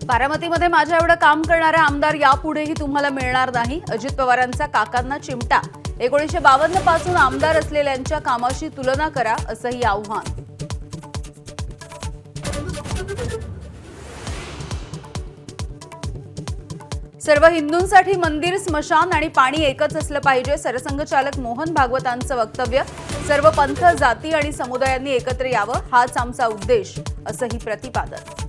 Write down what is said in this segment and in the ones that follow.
बारामतीमध्ये माझ्या एवढं काम करणारा आमदार यापुढेही तुम्हाला मिळणार नाही. अजित पवारांचा काकांना चिमटा. 1952 पासून आमदार असलेल्यांच्या कामाशी तुलना करा, असंही आव्हान. सर्व हिंदूंसाठी मंदिर, स्मशान आणि पाणी एकच असलं पाहिजे. सरसंघचालक मोहन भागवतांचं वक्तव्य. सर्व पंथ, जाती आणि समुदायांनी एकत्र यावं, हाच आमचा उद्देश, असंही प्रतिपादन.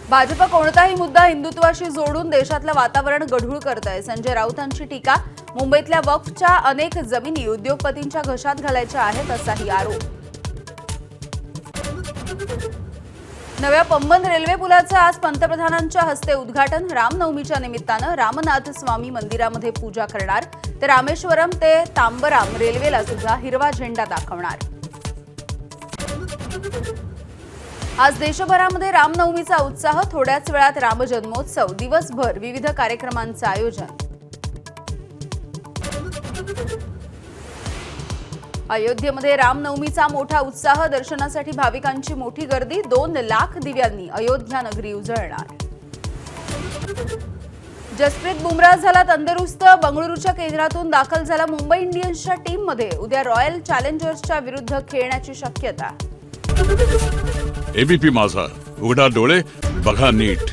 भाजप कोणताही मुद्दा हिंदुत्वाशी जोडून देशातलं वातावरण गढूळ करतंय. संजय राऊतांची टीका. मुंबईतल्या वक्फच्या अनेक जमिनी उद्योगपतींच्या घशात घालायच्या आहेत, असाही आरोप. नव्या पंबन रेल्वे पुलाचं आज पंतप्रधानांच्या हस्ते उद्घाटन. रामनवमीच्या निमित्तानं रामनाथ स्वामी मंदिरामध्ये पूजा करणार. तर रामेश्वरम ते तांबराम रेल्वेला सुद्धा हिरवा झेंडा दाखवणार. आज देशभरामध्ये रामनवमीचा उत्साह. थोड्याच वेळात रामजन्मोत्सव. दिवसभर विविध कार्यक्रमांचं आयोजन. अयोध्येमध्ये रामनवमीचा मोठा उत्साह. दर्शनासाठी भाविकांची मोठी गर्दी. 2 लाख दिव्यांनी अयोध्या नगरी उजळणार. जसप्रीत बुमराह झाला तंदुरुस्त. बंगळुरूच्या केंद्रातून दाखल झाला मुंबई इंडियन्सच्या टीममध्ये. उद्या रॉयल चॅलेंजर्सच्या विरुद्ध खेळण्याची शक्यता. एबीपी माझा, उघडा डोळे बघा नीट.